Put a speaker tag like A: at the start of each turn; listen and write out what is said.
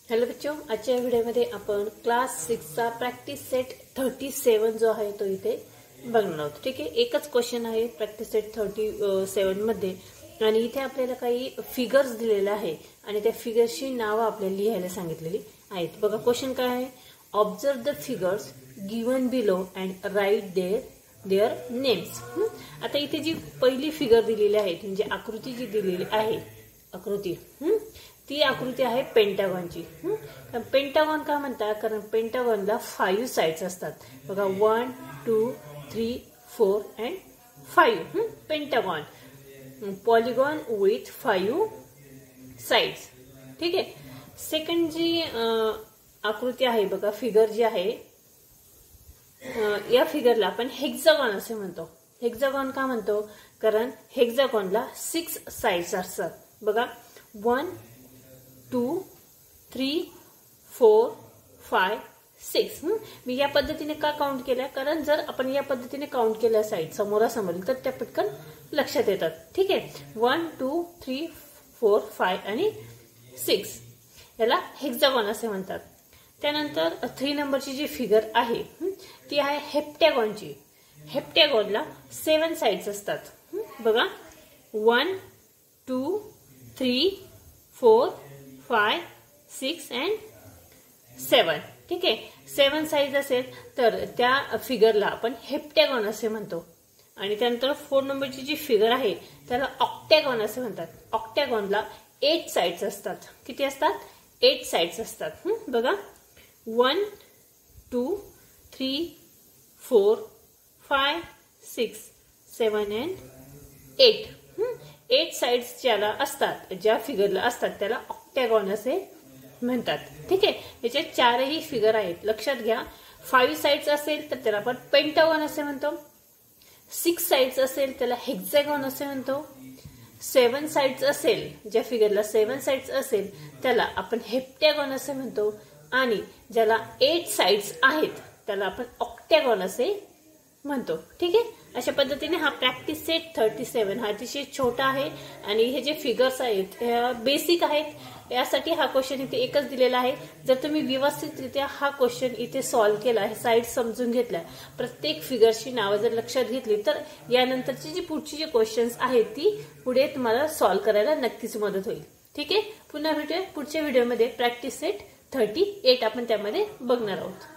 A: Hello बच्चों, आजच्या व्हिडिओमध्ये आपण क्लास 6 चा प्रॅक्टिस सेट 37 जो आहे तो इथे बघणार आहोत. ठीक आहे, एकच क्वेश्चन आहे प्रॅक्टिस सेट 37 मध्ये आणि इथे आपल्याला काही फिगर्स दिलेले आहे आणि त्या फिगर्सची नाव आपल्याला लिहायला सांगितलेली आहेत. बघा क्वेश्चन काय आहे. Observe the figures given below and write their names. आता इथे जी पहिली फिगर दिलेली आहे म्हणजे आकृती जी दिलेली आहे आकृती ती आकृती आहे पेंटागॉनची. पेंटागॉन का म्हणतात कारण पेंटागॉनला 5 साइड्स असतात. बघा 1 2 3 4 and 5. Pentagon polygon with 5 sides. ठीक आहे. सेकंड जी आकृती आहे बघा फिगर जी आहे या फिगरला आपण हेक्सागॉन असे म्हणतो. हेक्सागॉन का म्हणतो कारण हेक्सागॉनला 6 साइड्स असतात. बघा 1 2 3 4 5 6. मी या पद्धतीने का काउंट केल्या कारण जर आपण या पद्धतीने काउंट केल्या साइड समोरासमोर तर त्या पटकन लक्षात येतात. ठीक आहे. 1 2 3 4 5 आणि 6 याला हेक्सागॉन असे म्हणतात. त्यानंतर 3 नंबरची जी फिगर आहे ती आहे हेप्टॅगॉनची. हेप्टॅगॉनला 7 साइड्स असतात. बघा 1 2 3 4 5 6 अँड 7. ठीक आहे. 7 साइज असेल तर त्या फिगरला आपण हेप्टॅगॉन असे म्हणतो. आणि त्यानंतर 4 नंबरची जी फिगर आहे त्याला ऑक्टॅगॉन असे म्हणतात. ऑक्टॅगॉनला 8 साइड्स असतात. किती असतात? 8 साइड्स असतात. बघा 1 2 3 4 5 6 7 अँड 8. 8 साइड्स ज्याला असतात ज्या फिगरला असतात त्याला ऑक्टॅगॉन असे म्हणतात. ठीक आहे. याचे 4ही फिगर आहेत. लक्षात घ्या. 5 साइड्स असेल तर त्याला आपण पेंटागॉन असे म्हणतो. 6 साइड्स असेल त्याला हेक्सागॉन असे म्हणतो. 7 साइड्स असेल ज्या फिगरला 7 साइड्स असेल त्याला आपण हेप्टॅगॉन असे म्हणतो. आणि ज्याला 8 साइड्स आहेत त्याला आपण ऑक्टॅगॉन असे म्हणतो. ठीक आहे. अशा पद्धतीने हा प्रॅक्टिस सेट 37 हा अतिशय छोटा आहे आणि हे जे फिगर्स आहेत बेसिक आहेत. यासाठी हा क्वेश्चन इथे एकच दिलेला आहे. जर तुम्ही व्यवस्थितरित्या हा क्वेश्चन इथे सॉल्व्ह केला आहे साइड समजून घेतल्या प्रत्येक फिगरची नावं जर लक्षात घेतली तर यानंतरची जी पुढची जे क्वेश्चन्स आहेत ती पुढे तुम्हाला सॉल्व्ह करायला नक्कीच मदत होईल. ठीक आहे. पुन्हा भेटूया पुढच्या व्हिडिओमध्ये. प्रॅक्टिस सेट 38 आपण त्यामध्ये बघणार आहोत.